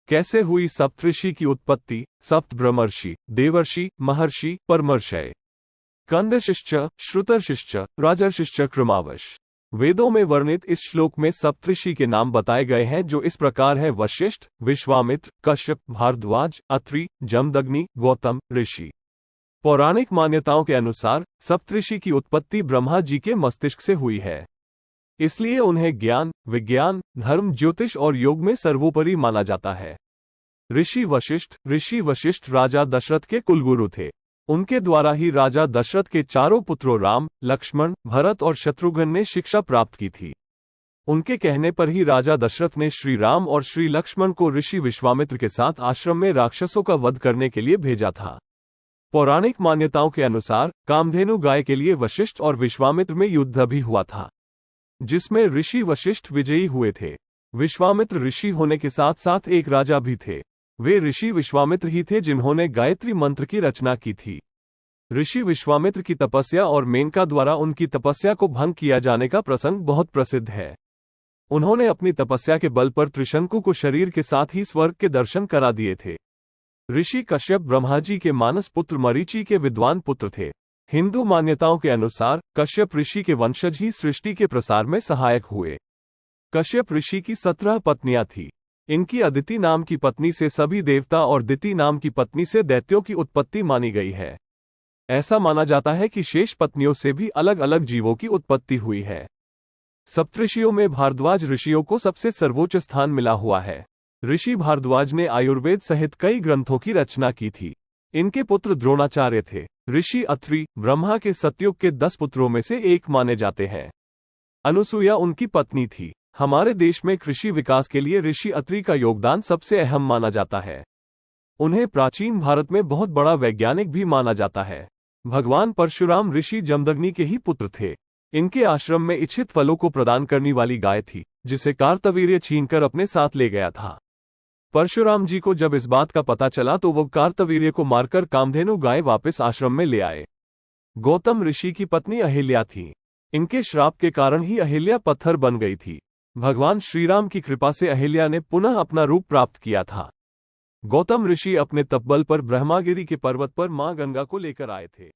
कैसे हुई सप्तऋषि की उत्पत्ति? सप्त ब्रह्मर्षि, देवर्षि, महर्षि, परमर्षय, कंदर्षिश्च, श्रुतर्षिश्च, राजर्षिश्च क्रमावश। वेदों में वर्णित इस श्लोक में सप्तऋषि के नाम बताए गए हैं जो इस प्रकार है: वशिष्ठ, विश्वामित्र, कश्यप, भारद्वाज, अत्रि, जमदग्नि, गौतम ऋषि। पौराणिक मान्यताओं के अनुसार सप्तऋषि की उत्पत्ति ब्रह्मा जी के मस्तिष्क से हुई है, इसलिए उन्हें ज्ञान, विज्ञान, धर्म, ज्योतिष और योग में सर्वोपरि माना जाता है। ऋषि वशिष्ठ राजा दशरथ के कुलगुरु थे। उनके द्वारा ही राजा दशरथ के चारों पुत्रों राम, लक्ष्मण, भरत और शत्रुघ्न ने शिक्षा प्राप्त की थी। उनके कहने पर ही राजा दशरथ ने श्री राम और श्री लक्ष्मण को ऋषि विश्वामित्र के साथ आश्रम में राक्षसों का वध करने के लिए भेजा था। पौराणिक मान्यताओं के अनुसार कामधेनु गाय के लिए वशिष्ठ और विश्वामित्र में युद्ध भी हुआ था, जिसमें ऋषि वशिष्ठ विजयी हुए थे। विश्वामित्र ऋषि होने के साथ साथ एक राजा भी थे। वे ऋषि विश्वामित्र ही थे जिन्होंने गायत्री मंत्र की रचना की थी। ऋषि विश्वामित्र की तपस्या और मेनका द्वारा उनकी तपस्या को भंग किया जाने का प्रसंग बहुत प्रसिद्ध है। उन्होंने अपनी तपस्या के बल पर त्रिशंकु को शरीर के साथ ही स्वर्ग के दर्शन करा दिए थे। ऋषि कश्यप ब्रह्मा जी के मानस पुत्र मरीचि के विद्वान पुत्र थे। हिंदू मान्यताओं के अनुसार कश्यप ऋषि के वंशज ही सृष्टि के प्रसार में सहायक हुए। कश्यप ऋषि की 17 पत्नियां थीं। इनकी अदिति नाम की पत्नी से सभी देवता और दिति नाम की पत्नी से दैत्यों की उत्पत्ति मानी गई है। ऐसा माना जाता है कि शेष पत्नियों से भी अलग अलग जीवों की उत्पत्ति हुई है। सप्तऋषियों में भारद्वाज ऋषियों को सबसे सर्वोच्च स्थान मिला हुआ है। ऋषि भारद्वाज ने आयुर्वेद सहित कई ग्रंथों की रचना की थी। इनके पुत्र द्रोणाचार्य थे। ऋषि अत्रि ब्रह्मा के सतयुग के 10 पुत्रों में से एक माने जाते हैं। अनुसुईया उनकी पत्नी थी। हमारे देश में कृषि विकास के लिए ऋषि अत्रि का योगदान सबसे अहम माना जाता है। उन्हें प्राचीन भारत में बहुत बड़ा वैज्ञानिक भी माना जाता है। भगवान परशुराम ऋषि जमदग्नि के ही पुत्र थे। इनके आश्रम में इच्छित फलों को प्रदान करने वाली गाय थी, जिसे कार्तवीर्य छीनकर अपने साथ ले गया था। परशुराम जी को जब इस बात का पता चला तो वो कार्तवीर्य को मारकर कामधेनु गाय वापस आश्रम में ले आए। गौतम ऋषि की पत्नी अहिल्या थी। इनके श्राप के कारण ही अहिल्या पत्थर बन गई थी। भगवान श्रीराम की कृपा से अहिल्या ने पुनः अपना रूप प्राप्त किया था। गौतम ऋषि अपने तपबल पर ब्रह्मागिरि के पर्वत पर मां गंगा को लेकर आए थे।